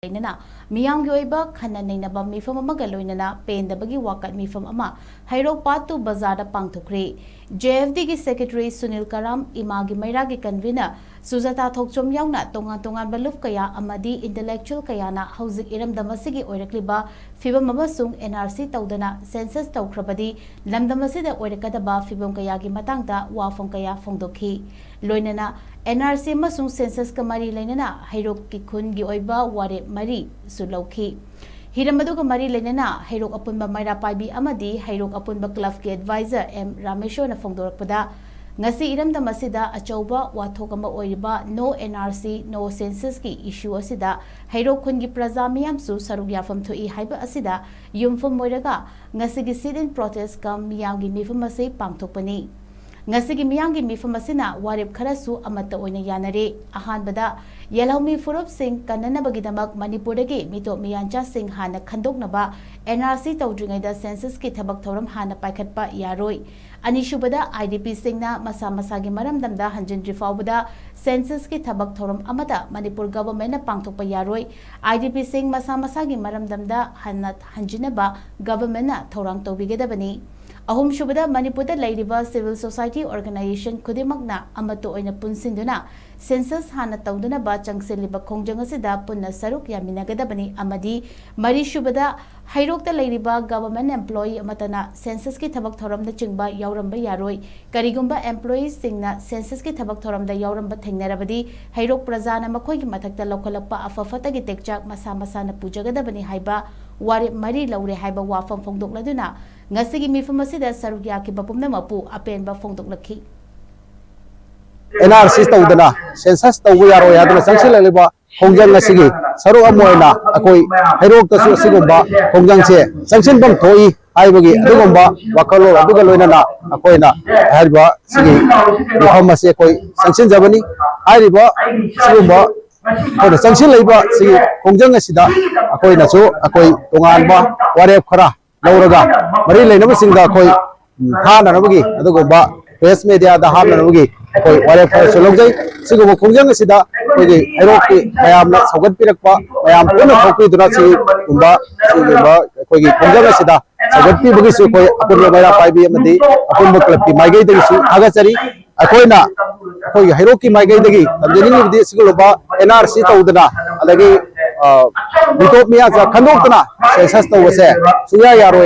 LEINANA MIYAM की OIBA KHANNA NEINABA MIPHAM AMAGA LOINANA PENDABAGI WAKAT MIPHAM AMA Heirok Patu BAZAR PANGTHOKKHRE JFD की secretary Sunil कराम Imangi मैरा की convener Sujata Thokchom याउना तोंगान बलुफ कया अमदी intellectual कयाना हौजिक इरमदमसिगी ओइरक्लिबा फिबम अमसुंग NRC तौदना census तौख्रबदी लमदमसिदा ओइरकदबा फिबम कयागी मतंगदा वाफम कया फोंदोखी लोइनना NRC अमसुंग census का मरी लेनना Heroku की खुन की ओइबा वारे मरी सुलौखी हिरमदुगा मरी लेनना हेरोक अपुंबा मेरा पाइबी अमदी हेरोक अपुंबा क्लब के एडवाइजर एम रामेश्वर फोंदोरकपदा ngasi iramdam asida achauba wathok ama oiriba no NRC no census ki issue asida Heirok khun gi praja miyam su saruk yafam thoi haiba asida yumfam moiraga ngasi gi sit in protest kam miyam gi mifam ase pangthokpani ngasi gi miyam gi mifam asina warip khara su amata oina yanare ahanbada yelhaumi furup sing kananabagi damak manipur dagi mito miyancha sing hana khandoknaba NRC tawdringaida census ki thabak thoram hana paikhatpa yaroi अनिशुबदा IDP सिंगना मसा मसागी मरमदमदा हंजिनद्रि फाउबदा census की थबक थोरम अमदा मणिपुर गवर्नमेंट पांगथोकपा यारोय IDP सिंग मसा मसागी मरमदमदा हंजिनबा गवर्नमेंट थोरांग तौबिगेदबनी अहुमशुबदा मणिपुरदा लैरिबा सिविल सोसाइटी ऑर्गेनाइजेशन खुदिमकना अमतो ओइना पुनसिंदुना सेंसस हाना तौदनबा चंगसेलिबा खोंजंग असिदा पुन्ना सरुक यामिनगदबनी अमदी मरीशुबदा हेरोकता लैरिबा गवर्नमेंट एम्प्लॉई अमतना सेंसस की थबक थोरमदा चिंगबा यावरंबा यारोय करिगुंबा एम्प्लॉई सिंगना सेंसस की थबक थोरमदा यावरंबा थेंगनरबदी हेरोक प्रजाना मखोइगी मथक्ता लौखलपा अफफतगी टेक्चाक मसा मसाना पुजगदबनी हाइबा वारे मरी लौरे हाइबा वाफम फोंदोकलदुना ngasi mifam asida saruk yakiba pumnamapu apenba phongdoklakhi NRC tawdana census tawbu yaro yaduna sanction leba khongjang asigi saru amoina akoi Heirok tasu asigumba khongjang che sanction bam thoi aibagi adugumba wakalo aduga loinana akoina haiba sigi mifam ase koi sanction jabani airiba sigumba ko sanction leba sigi khongjang asida akoina so akoi tonganba warep khara लौरगा मरी लेनब सिंगा कोई खाना नबगी अदुगोबा press media दा हाम नबगी कोई वारे फर सलोगजै सिगो खुंजंग सिदा कोई हेरोक की मयाम सौगत पिरकपा मयाम पुन थोपी दुना सि गुंबा सिगुबा कोई खुंजंग सिदा सौगत पि बगी सु कोई अपुंबा मेरा पाइबी अमदी अपुंबा क्लब की माइगै दगी सु आगाचरी अकोइना कोई हेरोक की माइगै दगी तमजेनिंग बिदि सिगुलबा NRC तौदना अदगी मिटोप मिया जा खंदोकना सेंसस तौबसे सुया यारो